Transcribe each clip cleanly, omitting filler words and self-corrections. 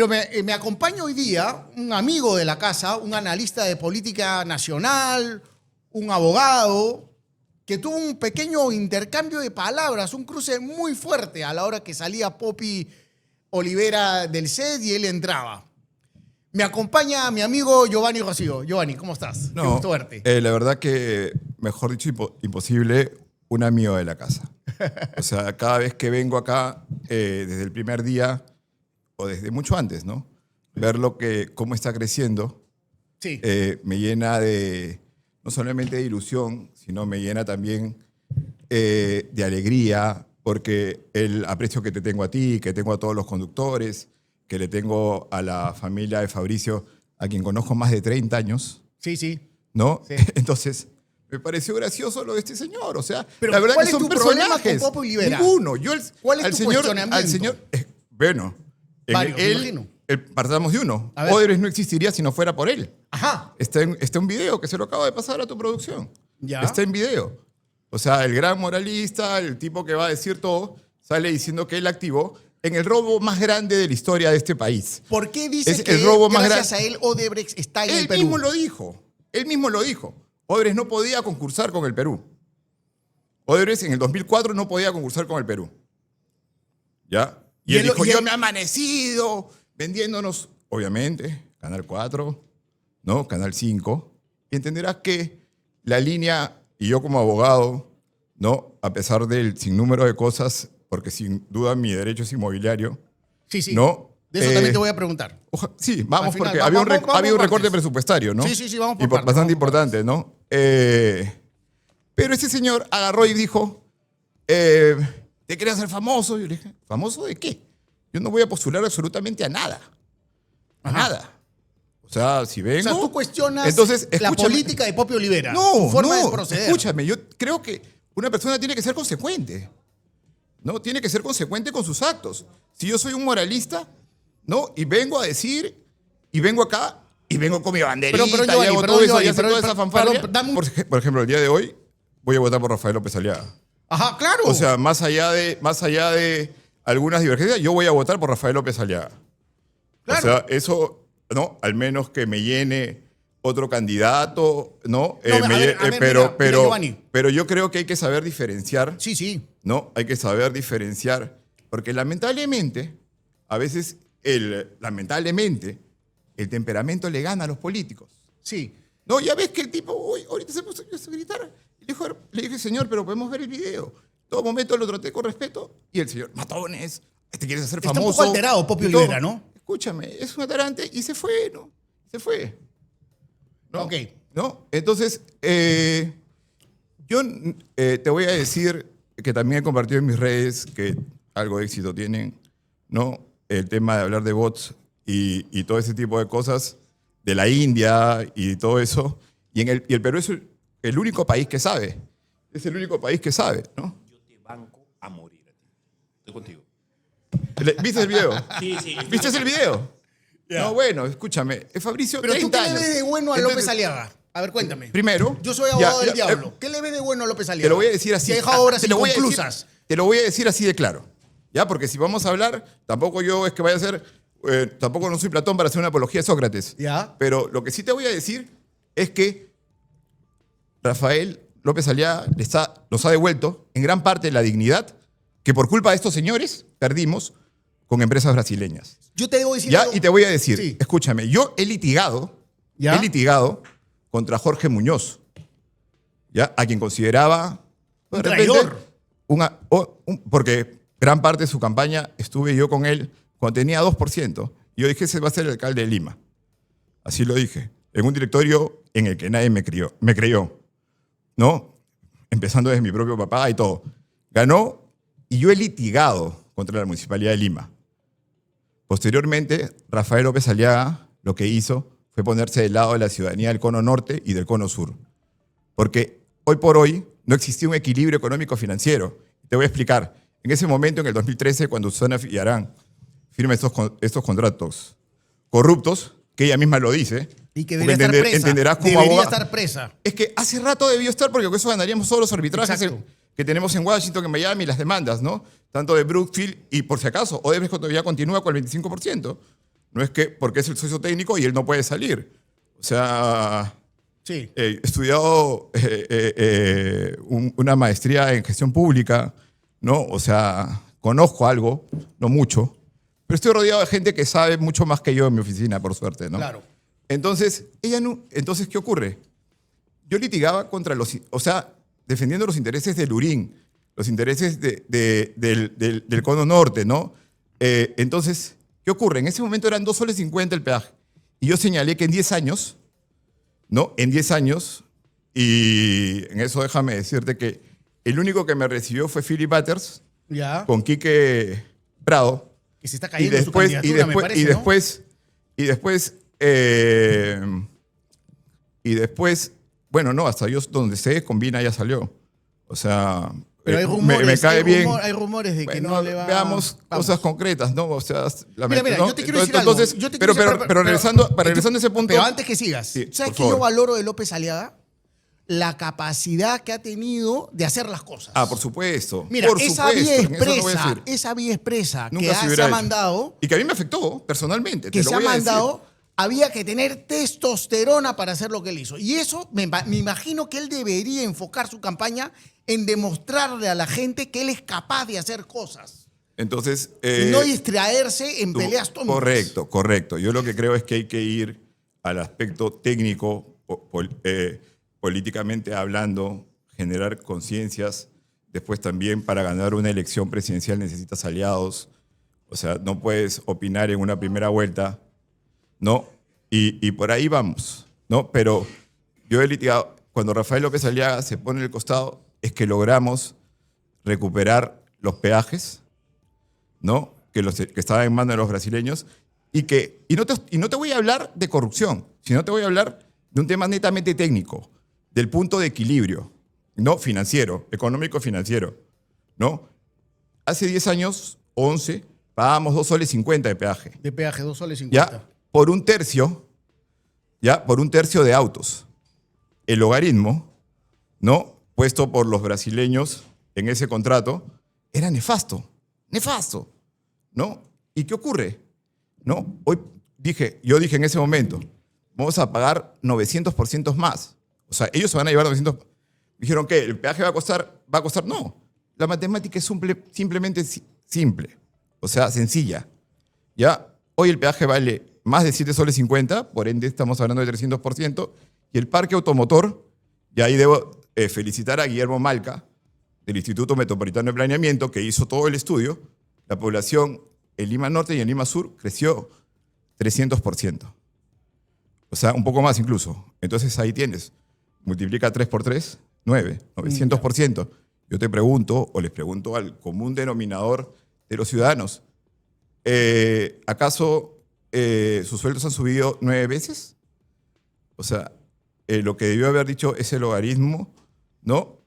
Pero me acompaña hoy día un amigo de la casa, un analista de política nacional, un abogado, que tuvo un pequeño intercambio de palabras, un cruce muy fuerte a la hora que salía Poppy Olivera del set y él entraba. Me acompaña mi amigo Giovanni Rocío. Giovanni, ¿cómo estás? Qué gusto verte. La verdad que, mejor dicho, imposible, un amigo de la casa. O sea, cada vez que vengo acá, desde el primer día, o desde mucho antes, ¿no? Ver cómo está creciendo, Sí. me llena no solamente de ilusión, sino me llena también de alegría, porque el aprecio que te tengo a ti, que tengo a todos los conductores, que le tengo a la familia de Fabricio, a quien conozco más de 30 años. Sí, sí. ¿No? Sí. Entonces, me pareció gracioso lo de este señor. O sea, pero la verdad ¿cuál que es son tu problema personajes. con Poppy Olivera? Ninguno. ¿Cuál es tu cuestionamiento? Al señor, bueno, Varios, me imagino. partamos de uno. A ver. Odebrecht no existiría si no fuera por él. Ajá. Está un video que se lo acabo de pasar a tu producción. Ya. Está en video. O sea, el gran moralista, el tipo que va a decir todo, sale diciendo que él activó en el robo más grande de la historia de este país. ¿Por qué dice Es que el robo más gracias a él Odebrecht está en el Perú? Él mismo lo dijo. Él mismo lo dijo. Odebrecht no podía concursar con el Perú. Odebrecht en el 2004 no podía concursar con el Perú. ¿Ya? Y él dijo, yo me he amanecido vendiéndonos, obviamente, Canal 4, ¿no? Canal 5. Y entenderás que la línea, y yo como abogado, ¿no? A pesar del sinnúmero de cosas, porque sin duda mi derecho es inmobiliario. Sí, sí. ¿No? De eso también te voy a preguntar. Sí, vamos, Al final, porque vamos había un por recorte partes. presupuestario, ¿no? Sí, vamos por y partes, bastante vamos por importante, ¿no? Pero ese señor agarró y dijo, ¿te querías ser famoso? Yo le dije, ¿famoso de qué? Yo no voy a postular absolutamente a nada. A nada. O sea, si vengo... O sea, tú cuestionas entonces, la política de Poppy Olivera, No, su forma no, de proceder. escúchame, yo creo que una persona tiene que ser consecuente. ¿No? Tiene que ser consecuente con sus actos. Si yo soy un moralista, ¿no? Y vengo a decir, y vengo acá, y vengo con mi banderita, Giovanni, y hago perdón, todo eso, Giovanni, y hago toda esa perdón, fanfarria. dame un- Por ejemplo, el día de hoy voy a votar por Rafael López Aliaga. Ajá, claro. O sea, más allá de algunas divergencias, yo voy a votar por Rafael López Aliaga. Claro. O sea, eso, ¿no? Al menos que me llene otro candidato, ¿no? Giovanni. Pero yo creo que hay que saber diferenciar. Sí, sí. ¿No? Hay que saber diferenciar, porque lamentablemente, a veces, lamentablemente, el temperamento le gana a los políticos. Sí. No, ya ves que el tipo, uy, ahorita se puso a gritar. Le dije, señor, pero podemos ver el video. Todo momento lo traté con respeto y el señor, matones, te quieres hacer Está famoso. un poco alterado Poppy Olivera, ¿no? Escúchame, es un atarante y se fue, ¿no? Se fue. ¿No? Ok. ¿No? Entonces, yo te voy a decir que también he compartido en mis redes que algo de éxito tienen, ¿no? El tema de hablar de bots y todo ese tipo de cosas, de la India y todo eso. Y el Perú es el único país que sabe. Es el único país que sabe, ¿no? Yo te banco a morir a ti. Estoy contigo. ¿Viste el video? Sí. ¿Viste el video? No, bueno, escúchame. Fabricio, Pero tú, 30 ¿qué le años. ves de bueno a Entonces, López Aliaga? A ver, cuéntame. Primero, Yo soy abogado del ya, diablo. ¿Qué le ves de bueno a López Aliaga? Te lo voy a decir así. Que ha dejado obras te lo voy a decir- inconclusas. Te lo voy a decir así de claro. ¿Ya? Porque si vamos a hablar, tampoco yo es que vaya a ser, tampoco no soy Platón para hacer una apología de Sócrates. Ya. Pero lo que sí te voy a decir es que Rafael López Aliaga nos ha devuelto en gran parte la dignidad que por culpa de estos señores perdimos con empresas brasileñas. Yo te debo decir ¿Ya? algo. Y te voy a decir, Sí. escúchame, yo he litigado ¿Ya? contra Jorge Muñoz, ¿ya? A quien consideraba de Un repente, traidor. porque gran parte de su campaña estuve yo con él cuando tenía 2%. Y yo dije, ese va a ser el alcalde de Lima. Así lo dije. En un directorio en el que nadie me creyó. ¿No? Empezando desde mi propio papá y todo. Ganó y yo he litigado contra la Municipalidad de Lima. Posteriormente, Rafael López Aliaga lo que hizo fue ponerse del lado de la ciudadanía del Cono Norte y del Cono Sur. Porque hoy por hoy no existía un equilibrio económico-financiero. Te voy a explicar. En ese momento, en el 2013, cuando Susana Villarán firma estos contratos corruptos, que ella misma lo dice, Y que porque debería estar presa. entenderás como Debería abogado. estar presa. Es que hace rato debió estar porque con eso ganaríamos todos los arbitrajes Exacto. que tenemos en Washington, en Miami, las demandas, ¿no? Tanto de Brookfield y, por si acaso, Odebrecht todavía continúa con el 25%, No es que porque es el socio técnico y él no puede salir. O sea, Sí. he estudiado una maestría en gestión pública, ¿no? O sea, conozco algo, no mucho, pero estoy rodeado de gente que sabe mucho más que yo en mi oficina, por suerte, ¿no? Claro. Entonces, entonces, ¿qué ocurre? Yo litigaba contra o sea, defendiendo los intereses del Lurín, los intereses del Cono Norte, ¿no? Entonces, ¿qué ocurre? En ese momento eran 2,50 soles el peaje. Y yo señalé que en 10 años, ¿no? En 10 años, y en eso déjame decirte que el único que me recibió fue Philip Butters Ya. con Quique Prado. Que se está Y cayendo su candidatura, me parece, ¿no? y después, bueno, no, hasta yo donde sé, Combina ya salió. O sea, Pero hay rumores, me cae bien. hay rumores de que Bueno, no le va... veamos cosas concretas, ¿no? O sea, Mira, ¿no? yo te quiero decir algo. Entonces, Yo te quiero pero regresando a ese punto. Pero antes que sigas, Sí, ¿sabes por qué yo favor. valoro de López Aliaga? La capacidad que ha tenido de hacer las cosas. Ah, por supuesto. Mira, por esa supuesto, vía en eso no voy a expresa, decir. esa vía expresa Nunca que se se hubiera ha hecho. mandado, Y que a mí me afectó personalmente. que te lo se ha voy a decir. mandado, había que tener testosterona para hacer lo que él hizo. Y eso, me imagino que él debería enfocar su campaña en demostrarle a la gente que él es capaz de hacer cosas. Entonces. Y no distraerse en peleas tontas. Correcto. Yo lo que creo es que hay que ir al aspecto técnico, políticamente hablando, generar conciencias. Después también para ganar una elección presidencial necesitas aliados. O sea, no puedes opinar en una primera vuelta, ¿no? Y por ahí vamos, ¿no? Pero yo he litigado, cuando Rafael López Aliaga se pone en el costado, es que logramos recuperar los peajes, ¿no? Que estaban en manos de los brasileños y no te voy a hablar de corrupción, sino te voy a hablar de un tema netamente técnico, del punto de equilibrio, ¿no? Financiero, económico-financiero, ¿no? Hace 10 años, 11, pagábamos 2,50 soles de peaje. De peaje, 2,50 soles. ¿Ya? Por un tercio de autos. El logaritmo, ¿no? Puesto por los brasileños en ese contrato, era nefasto, ¿no? ¿Y qué ocurre? ¿No? Yo dije en ese momento, vamos a pagar 900% más. O sea, ellos se van a llevar 900. Dijeron que el peaje va a costar, no. La matemática es simplemente simple, o sea, sencilla. ¿Ya? Hoy el peaje vale más de 7,50 soles, por ende estamos hablando de 300%, y el parque automotor, y ahí debo felicitar a Guillermo Malca, del Instituto Metropolitano de Planeamiento, que hizo todo el estudio, la población en Lima Norte y en Lima Sur creció 300%. O sea, un poco más incluso. Entonces ahí tienes, multiplica 3 por 3, 900%. Yo te pregunto, o les pregunto al común denominador de los ciudadanos, ¿acaso sus sueldos han subido 9 veces? O sea, lo que debió haber dicho ese algoritmo, ¿no?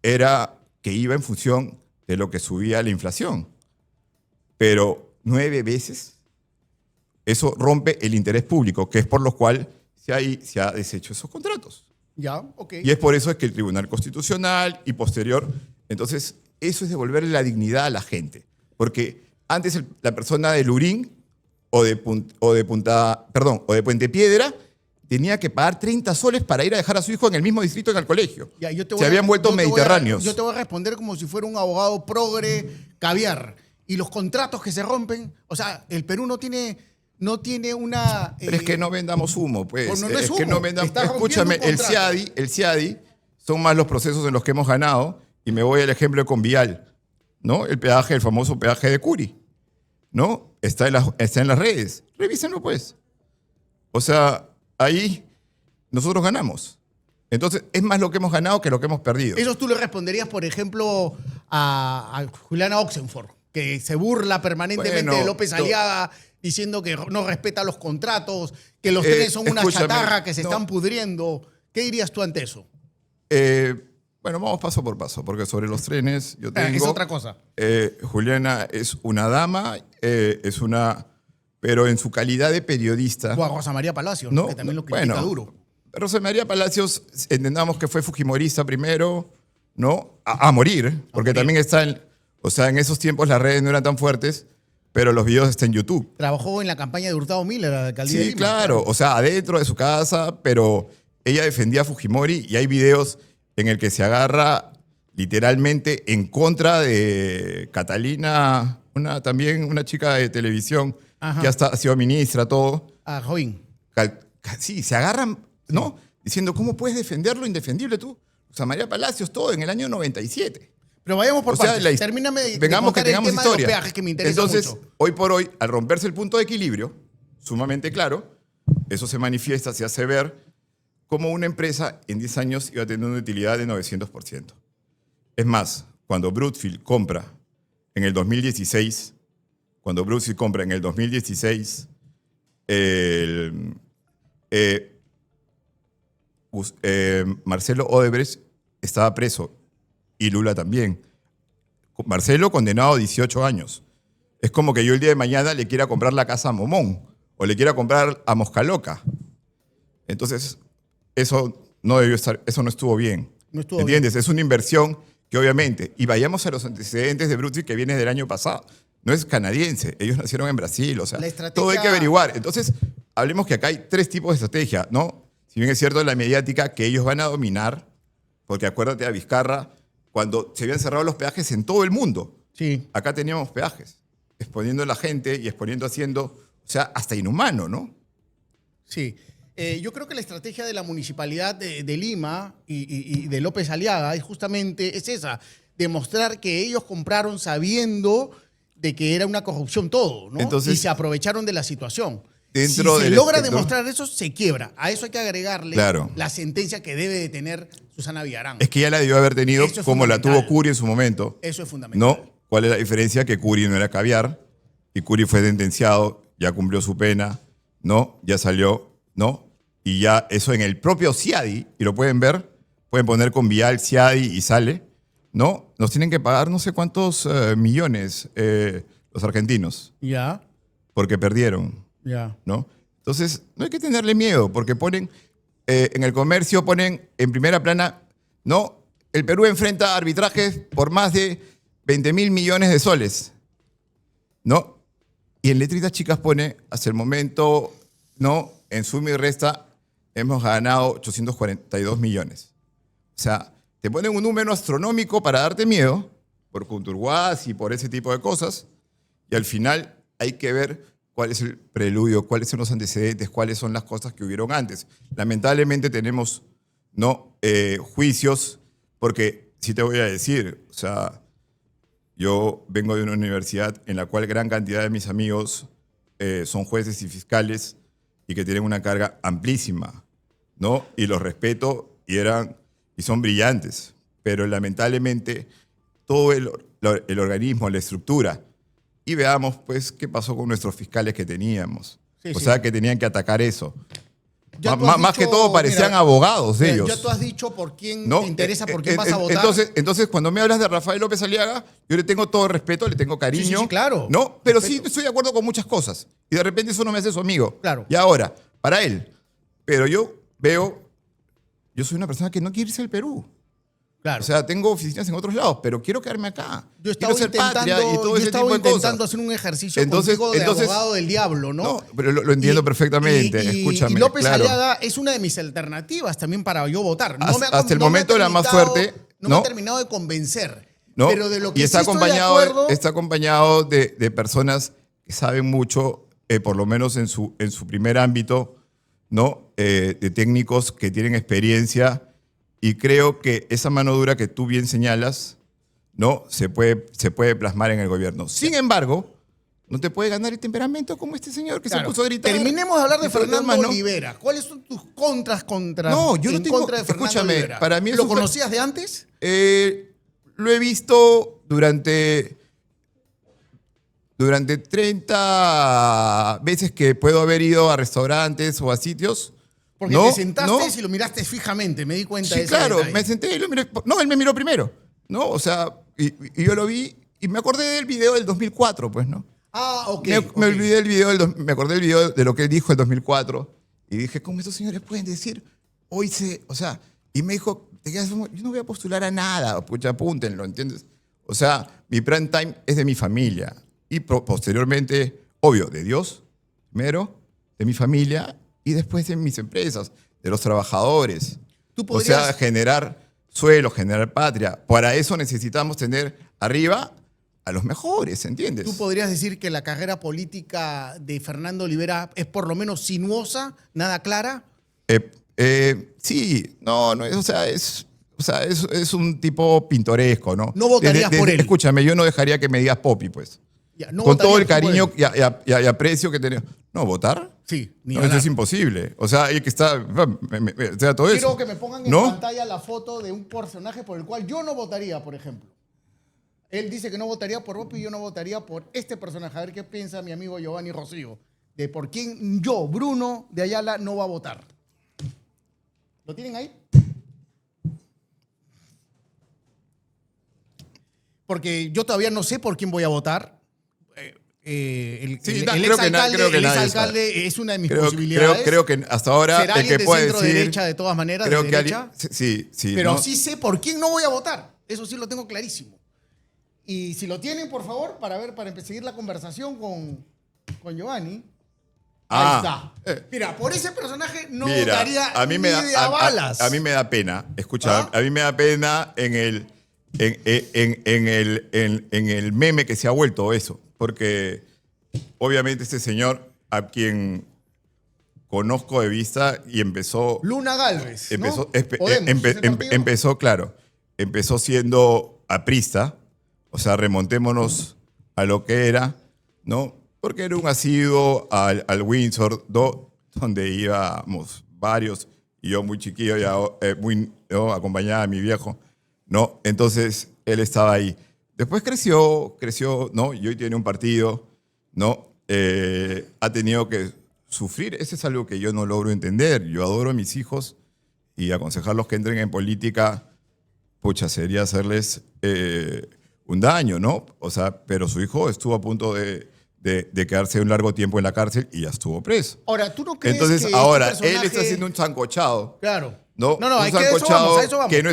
Era que iba en función de lo que subía la inflación. Pero 9 veces, eso rompe el interés público, que es por lo cual se ha deshecho esos contratos. Ya, ok. Y es por eso que el Tribunal Constitucional y posterior, entonces eso es devolverle la dignidad a la gente. Porque antes la persona de Lurín o de Puente Piedra tenía que pagar 30 soles para ir a dejar a su hijo en el mismo distrito en el colegio. Ya, Se habían vuelto mediterráneos. Yo te voy a responder como si fuera un abogado progre, caviar. Y los contratos que se rompen, o sea, el Perú no tiene una... Pero es que no vendamos humo, pues. Pues no es que humo, no vendamos. estás Escúchame, rompiendo un el CIADI son más los procesos en los que hemos ganado, y me voy al ejemplo con Vial, ¿no? El famoso peaje de Curi, ¿no? Está en las redes. Revísenlo, pues. O sea, ahí nosotros ganamos. Entonces, es más lo que hemos ganado que lo que hemos perdido. Eso tú le responderías, por ejemplo, a Juliana Oxenford, que se burla permanentemente Bueno, de López Aliaga, diciendo que no respeta los contratos, que los trenes son una escúchame, chatarra que se no. están pudriendo. ¿Qué dirías tú ante eso? Bueno, vamos paso por paso, porque sobre los trenes yo tengo... Es otra cosa. Juliana es una dama, pero en su calidad de periodista... O a Rosa María Palacios, ¿no? que también lo critica Bueno, duro. Rosa María Palacios, entendamos que fue fujimorista primero, ¿no? A morir, porque morir. también está en esos tiempos las redes no eran tan fuertes, pero los videos están en YouTube. Trabajó en la campaña de Hurtado Miller, la alcaldía de Sí, Lima. claro. O sea, adentro de su casa, pero ella defendía a Fujimori y hay videos en el que se agarra literalmente en contra de Catalina, también una chica de televisión Ajá. que hasta ha sido ministra, todo. Ah, Jovín. Sí, se agarran, ¿no? Diciendo, ¿cómo puedes defender lo indefendible tú? O sea, María Palacios, todo en el año 97. Pero vayamos por O sea, partes. Termíname de vengamos que contar el tengamos tema historia. de los peajes que me interesa Entonces, mucho. hoy por hoy, al romperse el punto de equilibrio, sumamente claro, eso se manifiesta, se hace ver como una empresa en 10 años iba a tener una utilidad de 900%. Es más, cuando Brookfield compra en el 2016, Marcelo Odebrecht estaba preso y Lula también. Marcelo condenado a 18 años. Es como que yo el día de mañana le quiera comprar la casa a Momón o le quiera comprar a Moscaloca. Entonces, eso no debió estar, eso no estuvo bien. No estuvo ¿Entiendes? Es una inversión que obviamente, y vayamos a los antecedentes de Brookfield que viene del año pasado. No es canadiense, ellos nacieron en Brasil, o sea, La estrategia- todo hay que averiguar. Entonces, hablemos que acá hay 3 tipos de estrategia, ¿no? Si bien es cierto la mediática que ellos van a dominar, porque acuérdate a Vizcarra, cuando se habían cerrado los peajes en todo el mundo, Sí. acá teníamos peajes, exponiendo a la gente y exponiendo haciendo, o sea, hasta inhumano, ¿no? Sí. Yo creo que la estrategia de la municipalidad de Lima y de López Aliaga es justamente esa, demostrar que ellos compraron sabiendo de que era una corrupción todo, ¿no? Entonces, y se aprovecharon de la situación. dentro Si se del logra espectro- demostrar eso, se quiebra. A eso hay que agregarle Claro. la sentencia que debe de tener Susana Villarán. Es que ya la debió haber tenido Eso es como la fundamental. tuvo Curi en su momento. Eso es fundamental. ¿No? ¿Cuál es la diferencia? Que Curi no era caviar y Curi fue sentenciado, ya cumplió su pena, ¿no? Ya salió, ¿no? Y ya eso en el propio CIADI, y lo pueden ver, pueden poner con Vial, CIADI y sale, ¿no? Nos tienen que pagar no sé cuántos millones los argentinos, Ya, porque perdieron, ya. ¿no? Entonces, no hay que tenerle miedo, porque ponen, en el comercio ponen en primera plana, ¿no? El Perú enfrenta arbitrajes por más de 20.000 millones de soles, ¿no? Y en letritas chicas pone, hasta el momento, ¿no? En suma y resta, hemos ganado 842 millones. O sea, te ponen un número astronómico para darte miedo, por Conturguás y por ese tipo de cosas, y al final hay que ver cuál es el preludio, cuáles son los antecedentes, cuáles son las cosas que hubieron antes. Lamentablemente tenemos, ¿no? Juicios, porque sí te voy a decir, o sea, yo vengo de una universidad en la cual gran cantidad de mis amigos son jueces y fiscales y que tienen una carga amplísima, ¿no? Y los respeto y son brillantes, pero lamentablemente todo el organismo, la estructura, y veamos pues qué pasó con nuestros fiscales que teníamos. Sí, o sí. sea, que tenían que atacar eso. Ya tú has Más que dicho, todo parecían mira, abogados mira, ellos. Ya tú has dicho por quién ¿No? te interesa, por quién vas a votar. Entonces, cuando me hablas de Rafael López Aliaga, yo le tengo todo respeto, le tengo cariño. Sí, sí, sí, claro. ¿No? Pero Respeto. sí estoy de acuerdo con muchas cosas. Y de repente eso no me hace su amigo. Claro. Y ahora, para él. Pero yo soy una persona que no quiere irse al Perú. Claro. O sea, tengo oficinas en otros lados, pero quiero quedarme acá. Yo quiero estaba ser patria y todo yo ese estaba tipo de intentando cosas. hacer un ejercicio Entonces- contigo de entonces- abogado del diablo, ¿no? No, pero lo entiendo perfectamente, escúchame, Y López claro. Aliaga es una de mis alternativas también para yo votar. Hasta el momento la más fuerte, No me ¿no? ha terminado de convencer. ¿No? Pero de lo que y está sí estoy de acompañado, acuerdo... está acompañado de personas que saben mucho, por lo menos en su primer ámbito, ¿no? De técnicos que tienen experiencia, y creo que esa mano dura que tú bien señalas, ¿no? Se puede plasmar en el gobierno. Sin embargo, no te puede ganar el temperamento como este señor que Claro. se puso a gritar. Terminemos de hablar de Y todo lo Fernando demás, ¿no? Olivera. ¿Cuáles son tus contras No, yo no en tengo- contra de Fernando escúchame, Olivera? para mí es ¿Lo un- conocías de antes? Lo he visto durante 30 veces que puedo haber ido a restaurantes o a sitios. Porque ¿No? te sentaste ¿No? y lo miraste fijamente, me di cuenta de Sí, ese claro, detalle. me senté y lo miré. No, él me miró primero, ¿no? O sea, y yo lo vi y me acordé del video del 2004, pues, ¿no? Ah, ok. Me ok. olvidé del video, me acordé del video de lo que él dijo el 2004 y dije, ¿cómo estos señores pueden decir? O sea, y me dijo, yo no voy a postular a nada, pucha, apúntenlo, ¿entiendes? O sea, mi prime time es de mi familia, y posteriormente, obvio, de Dios, primero, de mi familia y después de mis empresas, de los trabajadores. Tú O sea, podrías- generar suelo, generar patria. Para eso necesitamos tener arriba a los mejores, ¿entiendes? ¿Tú podrías decir que la carrera política de Fernando Olivera es por lo menos sinuosa, nada clara? Sí, no, o sea, es un tipo pintoresco, ¿no? No votarías por él. Escúchame, yo no dejaría que me digas Popi, pues. Ya, ¿no Con todo el votarías tú por cariño él? y aprecio que tenemos. No, ¿votar? Sí, ni No, eso hablar. es imposible. O sea, hay que estar. O sea, todo Quiero eso. que me pongan en ¿No? pantalla la foto de un personaje por el cual yo no votaría, por ejemplo. Él dice que no votaría por Popi y yo no votaría por este personaje. A ver qué piensa mi amigo Giovanni Rocío. De por quién yo, Bruno de Ayala, no va a votar. ¿Lo tienen ahí? Porque yo todavía no sé por quién voy a votar. Sí, El creo que exalcalde nadie exalcalde es una de mis posibilidades. Creo que hasta ahora Será el alguien que de puede centro decir. derecha de todas maneras, creo de que derecha. sí, Pero ¿no? sí sé por quién no voy a votar. Eso sí lo tengo clarísimo. Y si lo tienen, por favor, para seguir la conversación con Giovanni. Ah, Ahí está. Mira, por ese personaje no Mira, votaría a mí me ni da, de a balas. a mí me da pena. Escucha, ¿Ah? a mí me da pena en el meme que se ha vuelto eso. Porque obviamente este señor, a quien conozco de vista y empezó. Luna Gálvez, Empezó, ¿no? Podemos, ese partido. empezó, claro, empezó siendo aprista, o sea, remontémonos a lo que era, ¿no? Porque era un asiduo al Windsor, donde íbamos varios, y yo muy chiquillo, ya, ¿no? Acompañaba a mi viejo, ¿no? Entonces, él estaba ahí. Después creció, ¿no? Y hoy tiene un partido, ¿no? Ha tenido que sufrir. Eso es algo que yo no logro entender. Yo adoro a mis hijos y aconsejarlos que entren en política, pucha, sería hacerles un daño, ¿no? O sea, pero su hijo estuvo a punto de quedarse un largo tiempo en la cárcel y ya estuvo preso. Ahora, ¿tú no crees Entonces, que ahora, este personaje... él está haciendo un sancochado. Claro. No, No, un es que a eso sancochado vamos, a eso vamos. que no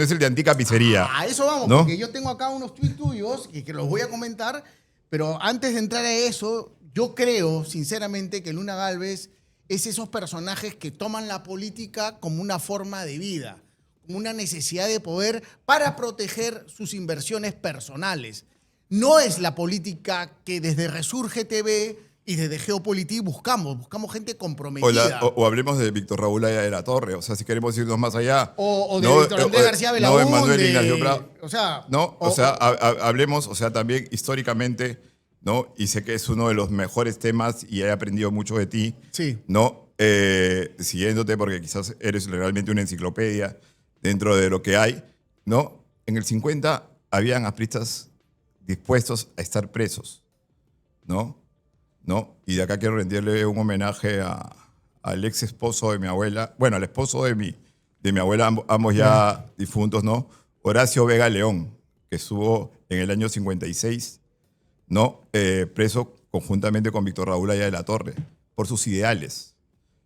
es el de Anticapicería. A eso vamos, ¿no? porque yo tengo acá unos tweets tuyos que los voy a comentar, pero antes de entrar a eso, yo creo, sinceramente, que Luna Gálvez es esos personajes que toman la política como una forma de vida, como una necesidad de poder para proteger sus inversiones personales. No es la política que desde Resurge TV y desde Geopolitik buscamos gente comprometida. O hablemos de Víctor Raúl Aya de la Torre, o sea, si queremos irnos más allá. O de No, Víctor Andrés García Belaúnde. No, de Manuel Ignacio Prado. O sea, No, o sea, hablemos, o sea, también históricamente, ¿no? Y sé que es uno de los mejores temas y he aprendido mucho de ti, Sí. ¿no? Siguiéndote porque quizás eres realmente una enciclopedia dentro de lo que hay, ¿no? En el 50 habían apristas dispuestos a estar presos, ¿no? Y de acá quiero rendirle un homenaje al ex esposo de mi abuela, bueno, al esposo de mi abuela, ambos ya difuntos, ¿no? Horacio Vega León, que estuvo en el año 56, ¿no? Preso conjuntamente con Víctor Raúl Aya de la Torre, por sus ideales,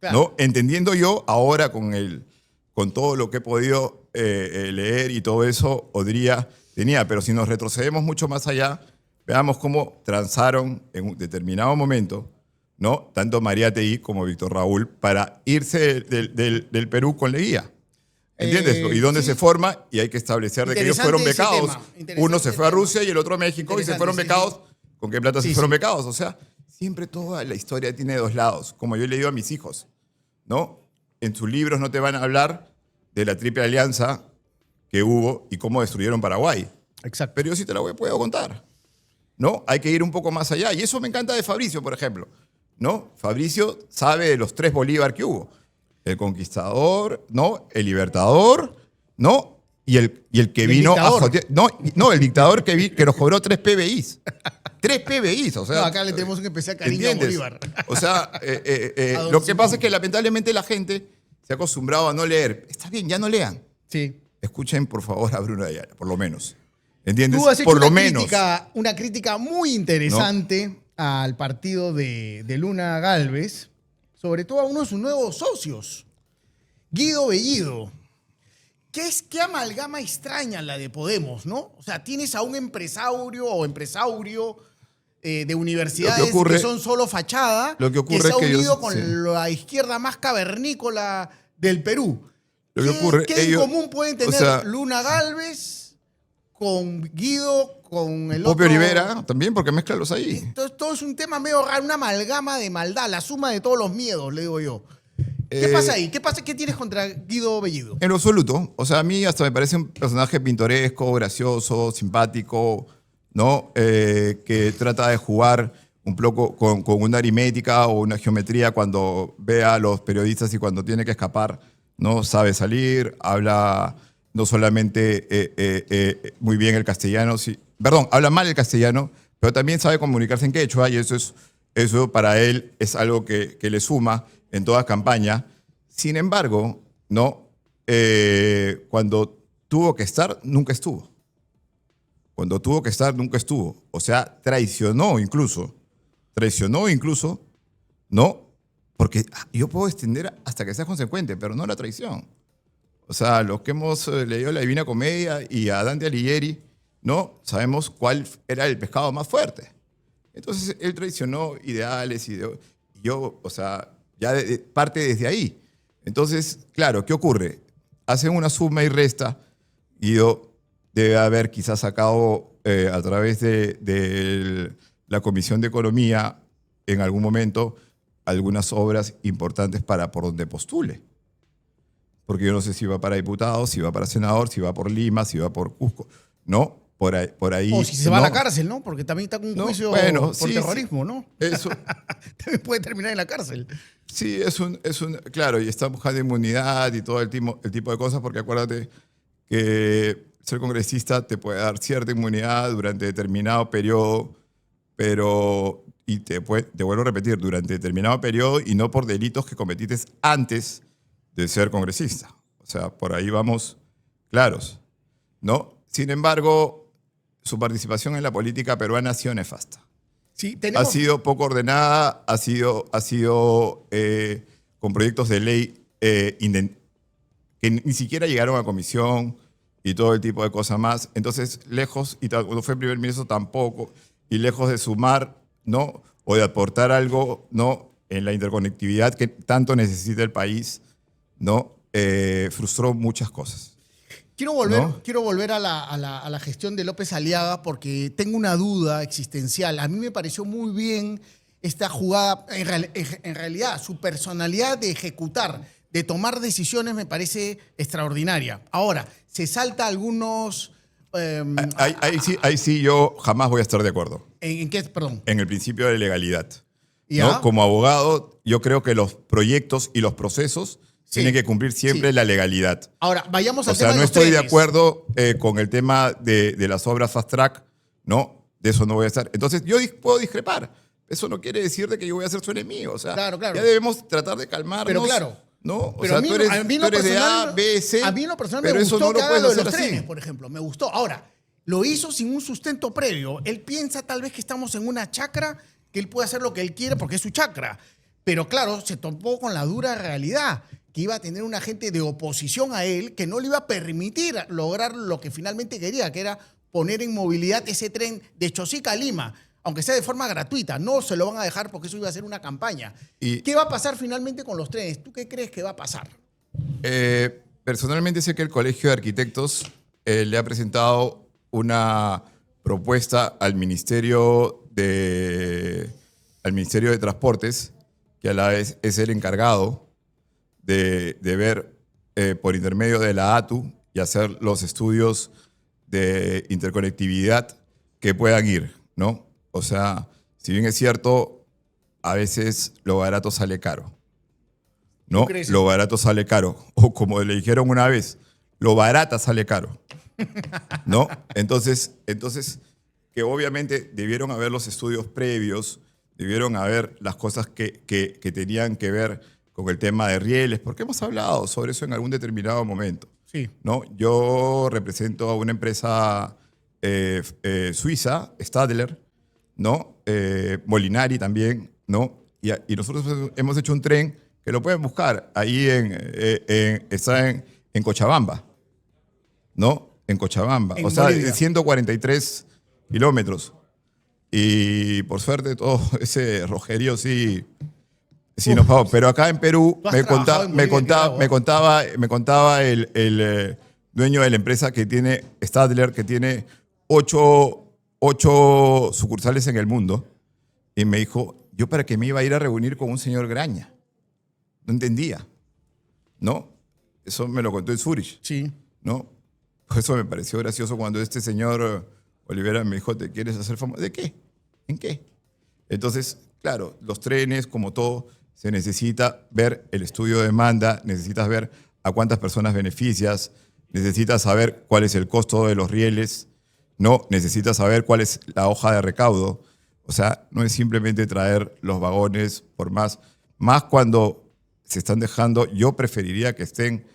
Claro. ¿no? Entendiendo yo ahora con todo lo que he podido leer y todo eso, tenía, pero si nos retrocedemos mucho más allá, veamos cómo transaron en un determinado momento, ¿no? Tanto Mariátegui como Víctor Raúl para irse del Perú con Leguía. ¿Entiendes? ¿Y dónde sí. se forma? Y hay que establecer de que ellos fueron Interesante ese becados. tema, interesante Uno se ese fue a tema. Rusia y el otro a México y se fueron Interesante, sí, becados. ¿Con qué plata Sí, se fueron sí. becados? O sea, siempre toda la historia tiene dos lados, como yo le digo a mis hijos, ¿no? En sus libros no te van a hablar de la triple alianza que hubo y cómo destruyeron Paraguay. Exacto. Pero yo sí te la puedo contar, ¿no? Hay que ir un poco más allá. Y eso me encanta de Fabricio, por ejemplo, ¿no? Fabricio sabe de los 3 Bolívar que hubo. El Conquistador, ¿no? El Libertador, ¿no? Y el que El vino dictador. a jotear. No, el dictador que nos cobró 3 PBIs. 3 PBIs, o sea. No, acá le tenemos un especial cariño ¿entiendes? a Bolívar. O sea, don lo que Simón. pasa es que lamentablemente la gente se ha acostumbrado a no leer. Está bien, ya no lean. Sí. Escuchen, por favor, a Bruno de Ayala, por lo menos. ¿Entiendes? Tú has hecho Por lo menos. una crítica muy interesante al partido de Luna Gálvez, sobre todo a uno de sus nuevos socios, Guido Bellido. ¿Qué amalgama extraña la de Podemos, no? O sea, tienes a un empresario de universidades ocurre- que son solo fachada, lo que ocurre se ha es que unido ellos- con sí. la izquierda más cavernícola del Perú. Lo que ocurre, ¿Qué ellos- en común pueden tener o sea- Luna Galvez con Guido, con el Popio otro? Rivera también, porque mezclalos ahí. Entonces, todo es un tema medio raro, una amalgama de maldad, la suma de todos los miedos, le digo yo. ¿Qué pasa ahí? ¿Qué tienes contra Guido Bellido? En lo absoluto. O sea, a mí hasta me parece un personaje pintoresco, gracioso, simpático, ¿no? Que trata de jugar un poco con una aritmética o una geometría cuando ve a los periodistas y cuando tiene que escapar, ¿no? Sabe salir, habla no solamente muy bien el castellano, perdón, habla mal el castellano, pero también sabe comunicarse en quechua y eso para él es algo que le suma en toda campaña. Sin embargo, ¿no? Cuando tuvo que estar, nunca estuvo. Cuando tuvo que estar, nunca estuvo. O sea, traicionó incluso, ¿no? Porque yo puedo extender hasta que sea consecuente, pero no la traición. O sea, los que hemos leído la Divina Comedia y a Dante Alighieri, ¿no? Sabemos cuál era el pescado más fuerte. Entonces, él traicionó ideales y yo, o sea, ya parte desde ahí. Entonces, claro, ¿qué ocurre? Hacen una suma y resta. Guido debe haber quizás sacado a través de la Comisión de Economía en algún momento algunas obras importantes para por donde postule. Porque yo no sé si va para diputado, si va para senador, si va por Lima, si va por Cusco. No, por ahí. O si se va a no. la cárcel, ¿no? Porque también está con un No, juicio bueno, por sí, terrorismo, ¿no? Eso, También puede terminar en la cárcel. sí, claro, y está buscando inmunidad y todo el tipo de cosas, porque acuérdate que ser congresista te puede dar cierta inmunidad durante determinado periodo, pero, y te vuelvo a repetir, durante determinado periodo y no por delitos que cometiste antes de ser congresista. O sea, por ahí vamos claros, ¿no? Sin embargo, su participación en la política peruana ha sido nefasta. Sí, Ha tenemos... sido poco ordenada, ha sido con proyectos de ley que ni siquiera llegaron a comisión y todo el tipo de cosas más. Entonces, lejos, y cuando fue primer ministro tampoco, y lejos de sumar, ¿no? O de aportar algo, ¿no? En la interconectividad que tanto necesita el país, ¿no? Frustró muchas cosas. Quiero volver a la gestión de López Aliaga porque tengo una duda existencial. A mí me pareció muy bien esta jugada. En realidad, su personalidad de ejecutar, de tomar decisiones, me parece extraordinaria. Ahora, se salta algunos... Ahí sí yo jamás voy a estar de acuerdo. ¿En qué? Perdón. En el principio de legalidad. ¿Ya? ¿No? Como abogado, yo creo que los proyectos y los procesos Sí, tienen que cumplir siempre sí. la legalidad. Ahora, vayamos al O sea, tema de no los estoy de trenes. acuerdo con el tema de las obras fast track, ¿no? De eso no voy a estar. Entonces, yo puedo discrepar. Eso no quiere decir de que yo voy a ser su enemigo. O sea, Claro. ya debemos tratar de calmarnos. Pero claro. ¿no? O Pero sea, tú eres, a mí en tú lo eres de A, personal- B, C. A mí en lo personal pero me eso gustó no que lo haga puedes lo de hacer los así. trenes, por ejemplo. Me gustó. Ahora, lo hizo sin un sustento previo. Él piensa tal vez que estamos en una chacra, que él puede hacer lo que él quiere porque es su chacra. Pero claro, se topó con la dura realidad que iba a tener una gente de oposición a él que no le iba a permitir lograr lo que finalmente quería, que era poner en movilidad ese tren de Chosica a Lima, aunque sea de forma gratuita. No se lo van a dejar porque eso iba a ser una campaña. Y- ¿Qué va a pasar finalmente con los trenes? ¿Tú qué crees que va a pasar? Personalmente sé que el Colegio de Arquitectos le ha presentado una propuesta al Ministerio de Transportes, que a la vez es el encargado de ver por intermedio de la ATU y hacer los estudios de interconectividad que puedan ir, ¿no? O sea, si bien es cierto, a veces lo barato sale caro. ¿No? ¿Tú crees Lo eso? barato sale caro. O como le dijeron una vez, lo barata sale caro. ¿No? Entonces, que obviamente debieron haber los estudios previos, debieron haber las cosas que tenían que ver con el tema de rieles, porque hemos hablado sobre eso en algún determinado momento. Sí. ¿No? Yo represento a una empresa suiza, Stadler, ¿no? Molinari también, ¿no? Y nosotros hemos hecho un tren que lo pueden buscar ahí está en Cochabamba, ¿no? En Cochabamba. En o sea, Bolivia. 143 kilómetros. Y por suerte todo ese rojerío sí nos pagó. Pero acá en Perú Tú has trabajado en Bolivia, me contaba el dueño de la empresa que tiene, Stadler, que tiene 8 sucursales en el mundo. Y me dijo, yo para qué me iba a ir a reunir con un señor Graña. No entendía. ¿No? Eso me lo contó en Zurich. Sí. ¿No? Por eso me pareció gracioso cuando este señor Olivera me dijo, ¿te quieres hacer famoso? ¿De qué? ¿En qué? Entonces, claro, los trenes, como todo, se necesita ver el estudio de demanda, necesitas ver a cuántas personas beneficias, necesitas saber cuál es el costo de los rieles, ¿no? Necesitas saber cuál es la hoja de recaudo. O sea, no es simplemente traer los vagones por más cuando se están dejando. Yo preferiría que estén,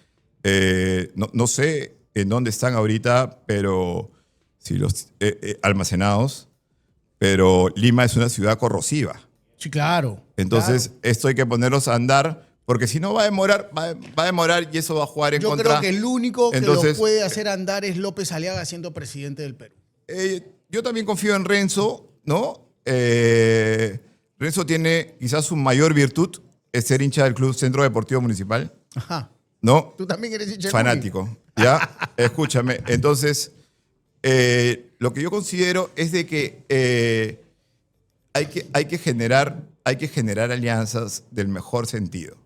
no sé en dónde están ahorita, pero si los almacenados, pero Lima es una ciudad corrosiva. Sí, claro. Entonces, claro. esto hay que ponerlos a andar, porque si no va a demorar y eso va a jugar en contra. Yo creo que el único que Entonces, lo puede hacer andar es López Aliaga siendo presidente del Perú. Yo también confío en Renzo, ¿no? Renzo tiene quizás su mayor virtud, es ser hincha del Club Centro Deportivo Municipal, Ajá. ¿no? Tú también eres hincha del Fanático, ¿ya? Escúchame. Entonces, lo que yo considero es de que hay que generar alianzas del mejor sentido.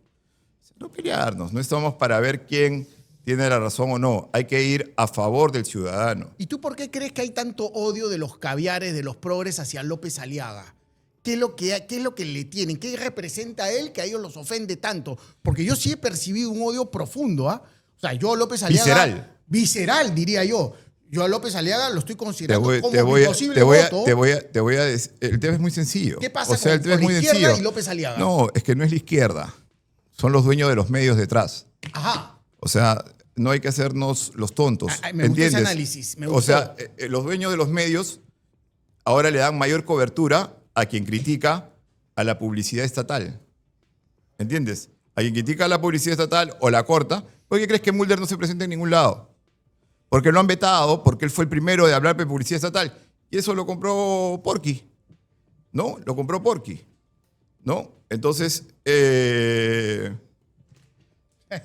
No pelearnos, no estamos para ver quién tiene la razón o no. Hay que ir a favor del ciudadano. ¿Y tú por qué crees que hay tanto odio de los caviares, de los progres hacia López Aliaga? ¿Qué es lo que le tienen? ¿Qué representa a él que a ellos los ofende tanto? Porque yo sí he percibido un odio profundo, ¿ah? O sea, yo a López Aliaga... Visceral. Visceral, diría yo. Yo a López Aliaga lo estoy considerando como te voy posible voto. te voy a decir, el tema es muy sencillo. ¿Qué pasa el tema es con muy la izquierda sencillo. y López Aliaga? No, es que no es la izquierda. Son los dueños de los medios detrás. Ajá. O sea, no hay que hacernos los tontos. Me gustó ese ¿entiendes? análisis. Me gustó. O sea, los dueños de los medios ahora le dan mayor cobertura a quien critica a la publicidad estatal. ¿Entiendes? A quien critica a la publicidad estatal o la corta, ¿por qué crees que Mulder no se presenta en ningún lado? Porque lo han vetado, porque él fue el primero de hablar de publicidad estatal. Y eso lo compró Porky. ¿No? Lo compró Porky. ¿No? Entonces,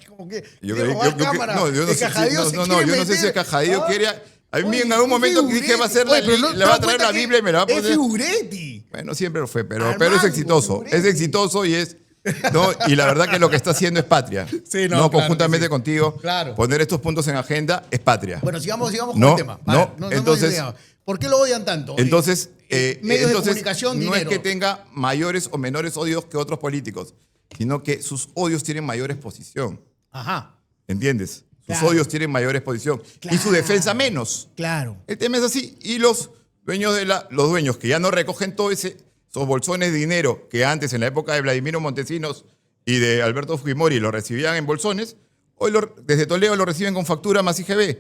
Como que yo quiere robar cámara. no, yo no sé, yo no sé si es Cajadillo quería. A mí en algún momento dije va a ser le va a traer la Biblia y me la va a poner. Es Figuretti. Bueno, siempre lo fue, pero Armando, es exitoso. Figuretti. Es exitoso y es. ¿No? Y la verdad que lo que está haciendo es patria. Sí, no, claro conjuntamente que sí. contigo, Claro. poner estos puntos en agenda es patria. Bueno, sigamos con No, el tema. no, entonces- digamos. ¿Por qué lo odian tanto? Entonces, medios de comunicación, no dinero. es que tenga mayores o menores odios que otros políticos, sino que sus odios tienen mayor exposición. Ajá. ¿Entiendes? Sus Claro. odios tienen mayor exposición. Y su Claro. defensa menos. Claro. El tema es así. Y los dueños que ya no recogen todos esos bolsones de dinero que antes, en la época de Vladimiro Montesinos y de Alberto Fujimori, lo recibían en bolsones, hoy desde Toledo lo reciben con factura más IGB.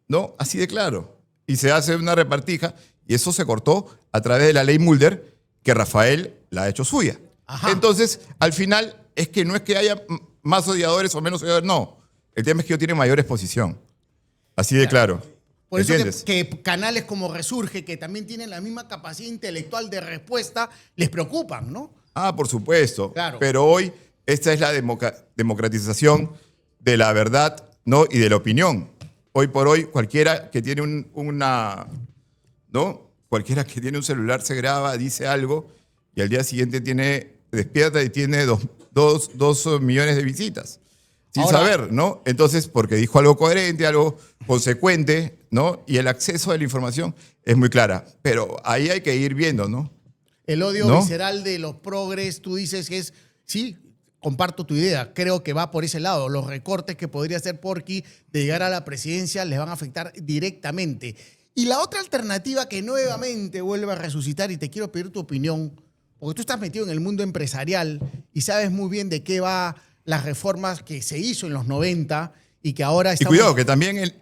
¿No? Así de claro. Y se hace una repartija. Y eso se cortó a través de la ley Mulder, que Rafael la ha hecho suya. Ajá. Entonces, al final, es que no es que haya más odiadores o menos odiadores, no. El tema es que yo tiene mayor exposición. Así de claro. Por eso ¿Entiendes? que canales como Resurge, que también tienen la misma capacidad intelectual de respuesta, les preocupan, ¿no? Ah, por supuesto. Claro. Pero hoy esta es la democratización de la verdad, ¿no? Y de la opinión. Hoy por hoy, cualquiera que tiene ¿no? Cualquiera que tiene un celular se graba, dice algo y al día siguiente despierta y tiene 2 millones de visitas. Sin Ahora- saber, ¿no? Entonces, porque dijo algo coherente, algo consecuente, ¿no? Y el acceso a la información es muy clara. Pero ahí hay que ir viendo, ¿no? El odio ¿No? visceral de los progres, tú dices que es, sí, comparto tu idea, creo que va por ese lado. Los recortes que podría hacer Porky de llegar a la presidencia les van a afectar directamente. Y la otra alternativa que nuevamente vuelve a resucitar, y te quiero pedir tu opinión, porque tú estás metido en el mundo empresarial y sabes muy bien de qué va las reformas que se hizo en los 90 y que ahora Y estamos... cuidado, que también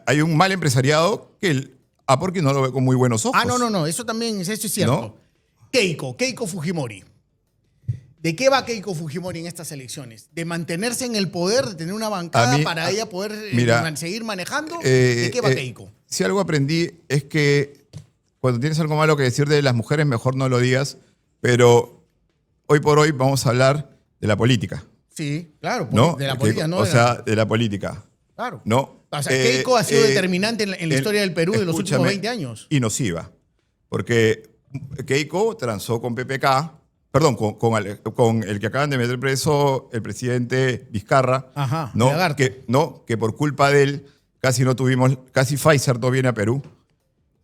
hay un mal empresariado que a Porky no lo ve con muy buenos ojos. Ah, no, eso también eso es cierto. ¿No? Keiko Fujimori. ¿De qué va Keiko Fujimori en estas elecciones? ¿De mantenerse en el poder, de tener una bancada para ella poder mira, seguir manejando? ¿De qué va Keiko? Si algo aprendí es que cuando tienes algo malo que decir de las mujeres, mejor no lo digas, pero hoy por hoy vamos a hablar de la política. Sí, claro, ¿No? de la política, no o de sea, de la política. Claro. ¿No? O sea, Keiko ha sido determinante en la historia del Perú de los últimos 20 años. Y nociva. Porque Keiko transó con PPK, perdón, con el que acaban de meter preso el presidente Vizcarra, Ajá, ¿no? Lagarto. Que por culpa de él casi Pfizer no viene a Perú.